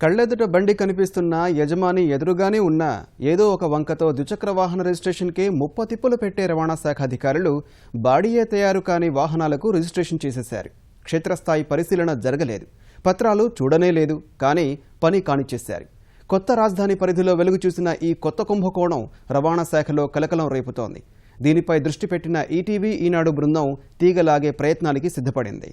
కళ్లెదుట బండి కనిపిస్తున్నా యజమాని ఎదురుగానే ఉన్నా ఏదో ఒక వంకతో ద్విచక్ర వాహన రిజిస్ట్రేషన్కే ముప్పతిప్పులు పెట్టే రవాణా శాఖ అధికారులు బాడీయే తయారు కాని వాహనాలకు రిజిస్ట్రేషన్ చేసేశారు. క్షేత్రస్థాయి పరిశీలన జరగలేదు, పత్రాలు చూడనే లేదు, కానీ పని కానిచ్చేశారు. కొత్త రాజధాని పరిధిలో వెలుగు చూసిన ఈ కొత్త కుంభకోణం రవాణా శాఖలో కలకలం రేపుతోంది. దీనిపై దృష్టి పెట్టిన ఈటీవీ ఈనాడు బృందం తీగలాగే ప్రయత్నానికి సిద్ధపడింది.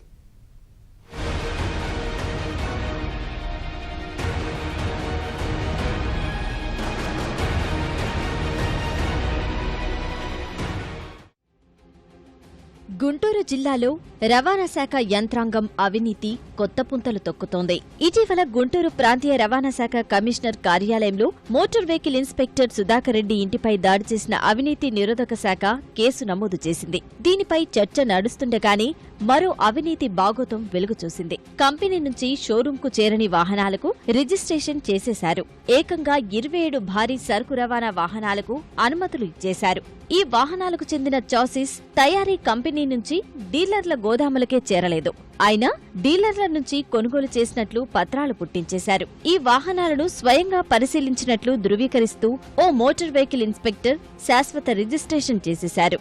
గుంటూరు జిల్లాలో రవాణా శాఖ యంత్రాంగం అవినీతి కొత్త పుంతలు తొక్కుతోంది. ఇటీవల గుంటూరు ప్రాంతీయ రవాణా శాఖ కమిషనర్ కార్యాలయంలో motor vehicle inspector Sudhakar Reddy ఇంటిపై దాడి చేసిన అవినీతి నిరోధక శాఖ కేసు నమోదు చేసింది. దీనిపై చర్చ నడుస్తుండగానే మరో అవినీతి బాగోతం వెలుగు చూసింది. కంపెనీ నుంచి షోరూంకు చేరని వాహనాలకు రిజిస్ట్రేషన్ చేసేశారు. ఏకంగా 27 భారీ సరుకు రవాణా వాహనాలకు అనుమతులు ఇచ్చేశారు. ఈ వాహనాలకు చెందిన చాసిస్ తయారీ కంపెనీ నుంచి డీలర్ల గోదాములకే చేరలేదు. అయినా డీలర్ల నుంచి కొనుగోలు చేసినట్లు పత్రాలు పుట్టించేశారు. ఈ వాహనాలను స్వయంగా పరిశీలించినట్లు ధృవీకరిస్తూ ఓ మోటార్ వెహికల్ ఇన్స్పెక్టర్ శాశ్వత రిజిస్ట్రేషన్ చేసేశారు.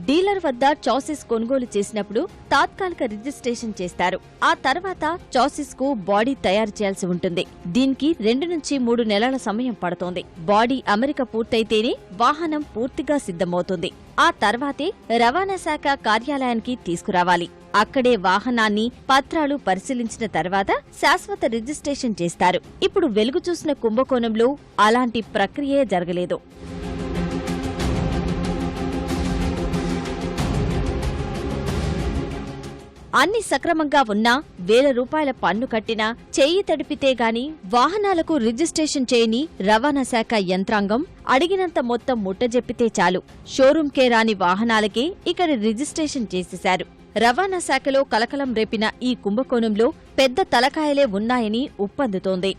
డీలర్ వద్ద చాసిస్ కొనుగోలు చేసినప్పుడు తాత్కాలిక రిజిస్ట్రేషన్ చేస్తారు. ఆ తర్వాత చాసిస్ కు బాడీ తయారు చేయాల్సి ఉంటుంది. దీనికి 2 నుంచి 3 నెలల సమయం పడుతోంది. బాడీ అమరిక పూర్తయితేనే వాహనం పూర్తిగా సిద్ధమవుతుంది. ఆ తర్వాతే రవాణా శాఖ కార్యాలయానికి తీసుకురావాలి. అక్కడే వాహనాన్ని పత్రాలు పరిశీలించిన తర్వాత శాశ్వత రిజిస్ట్రేషన్ చేస్తారు. ఇప్పుడు వెలుగు చూసిన కుంభకోణంలో అలాంటి ప్రక్రియే జరగలేదు. అన్ని సక్రమంగా ఉన్నా ₹1000 పన్ను కట్టినా చెయ్యి తడిపితే గాని వాహనాలకు రిజిస్ట్రేషన్ చేయని రవాణా శాఖ యంత్రాంగం అడిగినంత మొత్తం ముట్టజెప్పితే చాలు షోరూంకే రాని వాహనాలకే ఇక్కడ రిజిస్ట్రేషన్ చేసేశారు. రవాణా శాఖలో కలకలం రేపిన ఈ కుంభకోణంలో పెద్ద తలకాయలే ఉన్నాయని ఉప్పందుతోంది.